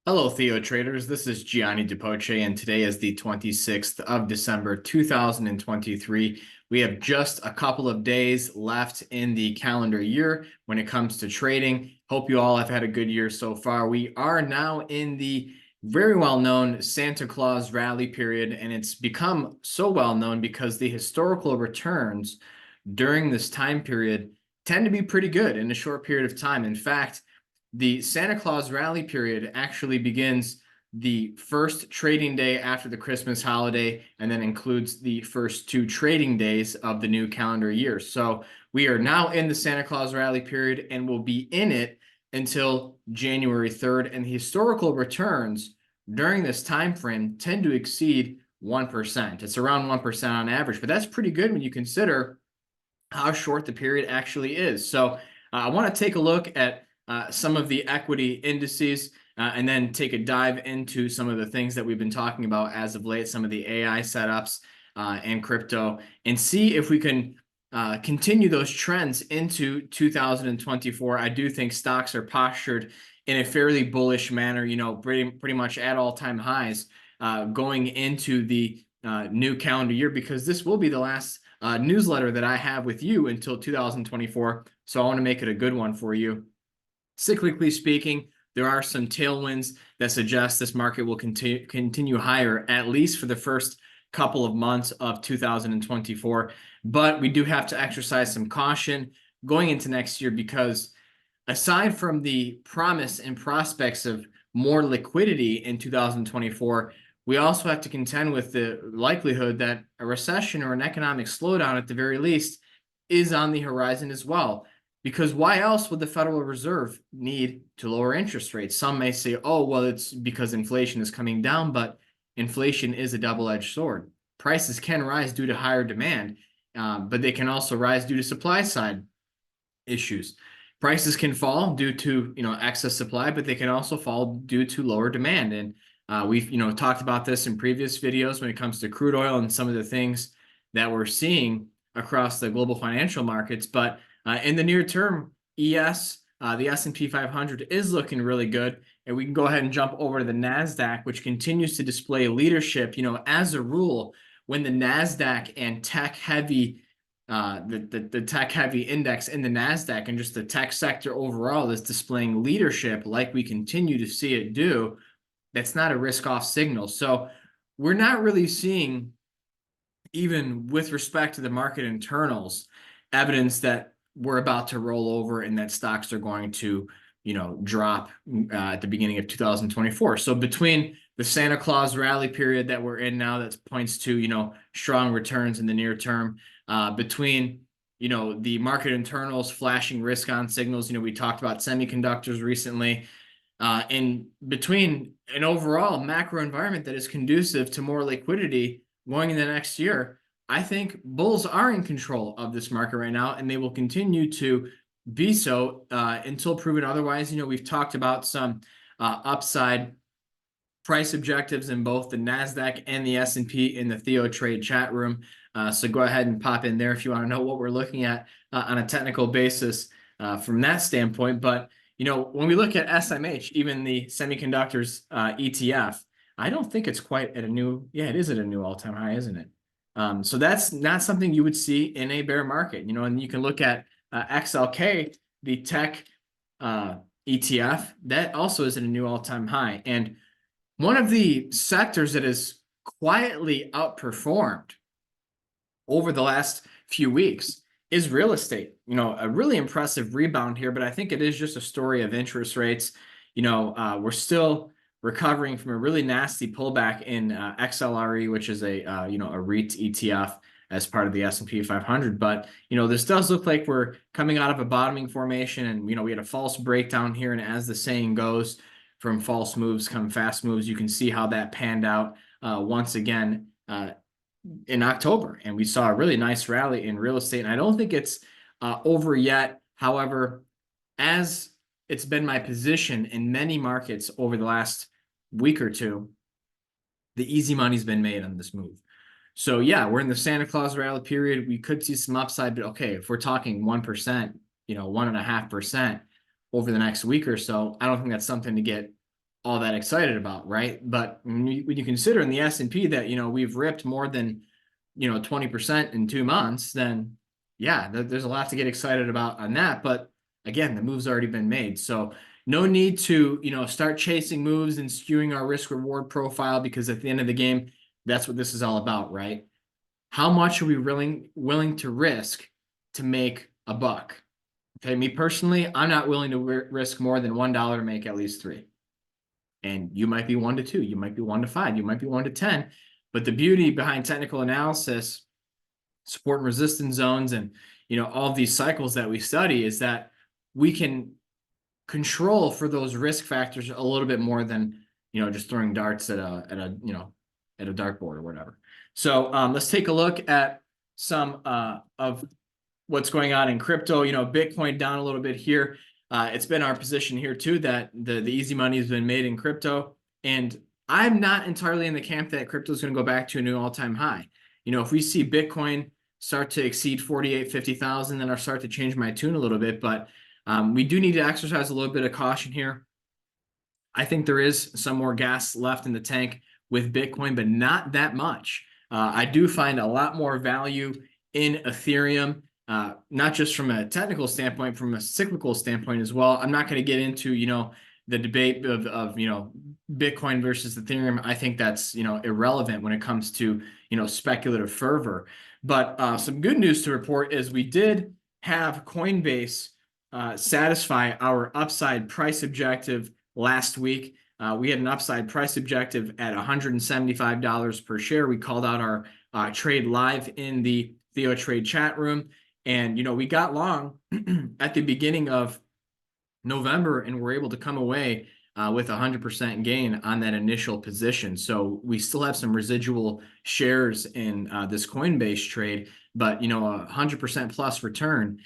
Hello, Theo traders. This is Gianni DePoce, and today is the 26th of December, 2023. We have just a couple of days left in the calendar year when it comes to trading. Hope you all have had a good year so far. We are now in the very well-known Santa Claus Rally period, and it's become so well-known because the historical returns during this time period tend to be pretty good in a short period of time. In fact, the Santa Claus Rally period actually begins the first trading day after the Christmas holiday and then includes the first 2 trading days of the new calendar year. So we are now in the Santa Claus Rally period and will be in it until January 3rd. And the historical returns during this time frame tend to exceed 1%. It's around 1% on average, but that's pretty good when you consider how short the period actually is. So I want to take a look at some of the equity indices, and then take a dive into some of the things that we've been talking about as of late, some of the AI setups and crypto, and see if we can continue those trends into 2024. I do think stocks are postured in a fairly bullish manner, pretty much at all-time highs going into the new calendar year, because this will be the last newsletter that I have with you until 2024. So I want to make it a good one for you. Cyclically speaking, there are some tailwinds that suggest this market will continue higher, at least for the first couple of months of 2024. But we do have to exercise some caution going into next year, because aside from the promise and prospects of more liquidity in 2024, we also have to contend with the likelihood that a recession or an economic slowdown, at the very least, is on the horizon as well. Because why else would the Federal Reserve need to lower interest rates? Some may say, oh, well, it's because inflation is coming down, but inflation is a double-edged sword. Prices can rise due to higher demand, but they can also rise due to supply side issues. Prices can fall due to excess supply, but they can also fall due to lower demand. And we've talked about this in previous videos when it comes to crude oil and some of the things that we're seeing across the global financial markets. But in the near term, the S&P 500 is looking really good. And we can go ahead and jump over to the Nasdaq, which continues to display leadership. As a rule, when the Nasdaq and tech-heavy, the tech-heavy index in the Nasdaq and just the tech sector overall is displaying leadership like we continue to see it do, that's not a risk-off signal. So we're not really seeing, even with respect to the market internals, evidence that we're about to roll over and that stocks are going to, drop at the beginning of 2024. So between the Santa Claus Rally period that we're in now, that points to, strong returns in the near term, between, the market internals flashing risk on signals, we talked about semiconductors recently, and between an overall macro environment that is conducive to more liquidity going in the next year, I think bulls are in control of this market right now, and they will continue to be so until proven otherwise. We've talked about some upside price objectives in both the NASDAQ and the S&P in the TheoTRADE chat room. So go ahead and pop in there if you want to know what we're looking at on a technical basis from that standpoint. But, when we look at SMH, even the semiconductors ETF, I don't think it's quite at a new, it is at a new all-time high, isn't it? So that's not something you would see in a bear market, and you can look at XLK, the tech ETF, that also is at a new all-time high. And one of the sectors that has quietly outperformed over the last few weeks is real estate. A really impressive rebound here, but I think it is just a story of interest rates. We're still recovering from a really nasty pullback in XLRE, which is a REIT ETF as part of the S&P 500. But this does look like we're coming out of a bottoming formation, and we had a false breakdown here. And as the saying goes, from false moves come fast moves. You can see how that panned out once again in October, and we saw a really nice rally in real estate. And I don't think it's over yet. However, as it's been my position in many markets over the last week or two, the easy money's been made on this move. So yeah, we're in the Santa Claus Rally period. We could see some upside, but okay, if we're talking 1%, 1.5% over the next week or so, I don't think that's something to get all that excited about, right? But when you consider in the S&P that, we've ripped more than, 20% in 2 months, then yeah, there's a lot to get excited about on that. But again, the move's already been made. So no need to, start chasing moves and skewing our risk reward profile, because at the end of the game, that's what this is all about, right? How much are we willing to risk to make a buck? Okay, me personally, I'm not willing to risk more than $1 to make at least 3. And you might be 1 to 2, you might be 1 to 5, you might be 1 to 10. But the beauty behind technical analysis, support and resistance zones, and all of these cycles that we study is that we can control for those risk factors a little bit more than just throwing darts at a dartboard or whatever. So let's take a look at some of what's going on in crypto. Bitcoin down a little bit here. It's been our position here too that the easy money has been made in crypto, and I'm not entirely in the camp that crypto is going to go back to a new all-time high. If we see Bitcoin start to exceed 48, 50,000, then I'll start to change my tune a little bit. But we do need to exercise a little bit of caution here. I think there is some more gas left in the tank with Bitcoin, but not that much. I do find a lot more value in Ethereum, not just from a technical standpoint, from a cyclical standpoint as well. I'm not going to get into, the debate of Bitcoin versus Ethereum. I think that's, irrelevant when it comes to, speculative fervor. But some good news to report is we did have Coinbase satisfy our upside price objective last week. We had an upside price objective at $175 per share. We called out our trade live in the TheoTRADE chat room. And, we got long at the beginning of November and were able to come away with 100% gain on that initial position. So we still have some residual shares in this Coinbase trade, but 100% plus return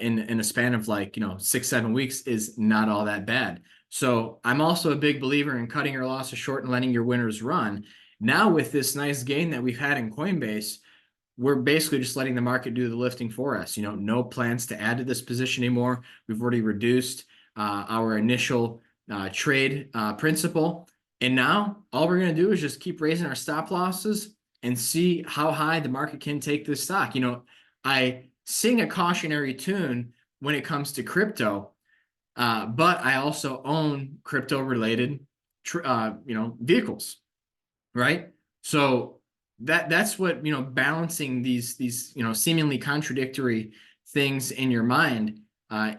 in a span of 6-7 weeks is not all that bad. So I'm also a big believer in cutting your losses short and letting your winners run. Now with this nice gain that we've had in Coinbase, we're basically just letting the market do the lifting for us. No plans to add to this position anymore. We've already reduced our initial trade principal. And now all we're going to do is just keep raising our stop losses and see how high the market can take this stock. I sing a cautionary tune when it comes to crypto, but I also own crypto related, vehicles, right? So that's what, balancing these seemingly contradictory things in your mind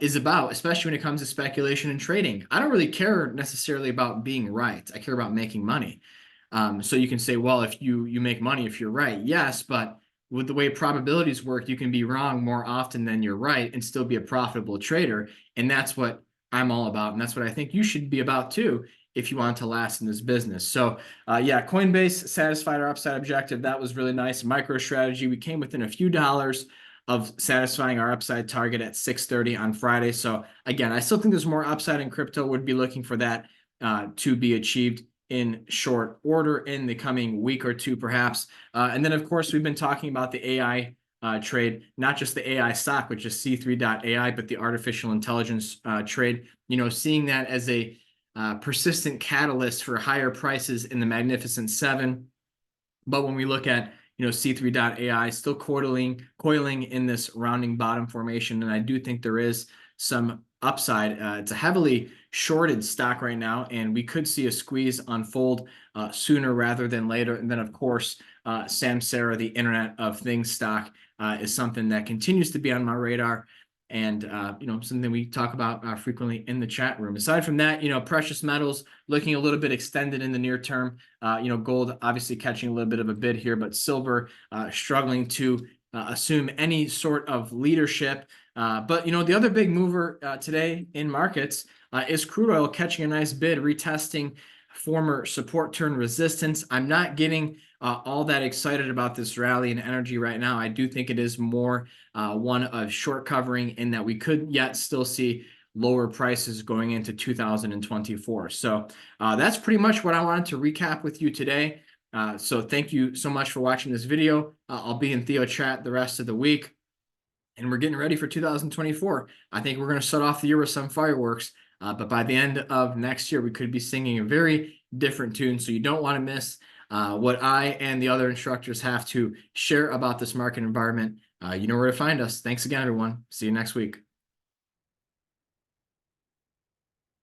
is about, especially when it comes to speculation and trading. I don't really care necessarily about being right. I care about making money. So you can say, well, if you make money, if you're right, yes, but with the way probabilities work, you can be wrong more often than you're right and still be a profitable trader. And that's what I'm all about. And that's what I think you should be about too, if you want to last in this business. So yeah, Coinbase satisfied our upside objective. That was really nice. MicroStrategy, we came within a few dollars of satisfying our upside target at 6:30 on Friday. So again, I still think there's more upside in crypto. Would be looking for that to be achieved in short order in the coming week or two, perhaps. And then, of course, we've been talking about the AI trade, not just the AI stock, which is C3.ai, but the artificial intelligence trade, seeing that as a persistent catalyst for higher prices in the Magnificent Seven. But when we look at C3.ai still coiling in this rounding bottom formation, and I do think there is some upside. It's a heavily shorted stock right now, and we could see a squeeze unfold sooner rather than later. And then, of course, Samsara, the Internet of Things stock, is something that continues to be on my radar, and something we talk about frequently in the chat room. Aside from that, precious metals looking a little bit extended in the near term. Gold obviously catching a little bit of a bid here, but silver struggling to assume any sort of leadership. But the other big mover today in markets is crude oil catching a nice bid, retesting former support turn resistance. I'm not getting all that excited about this rally in energy right now. I do think it is more one of short covering, in that we could yet still see lower prices going into 2024. So that's pretty much what I wanted to recap with you today. So thank you so much for watching this video. I'll be in Theo chat the rest of the week, and we're getting ready for 2024. I think we're going to start off the year with some fireworks. But by the end of next year, we could be singing a very different tune. So you don't want to miss what I and the other instructors have to share about this market environment. You know where to find us. Thanks again, everyone. See you next week.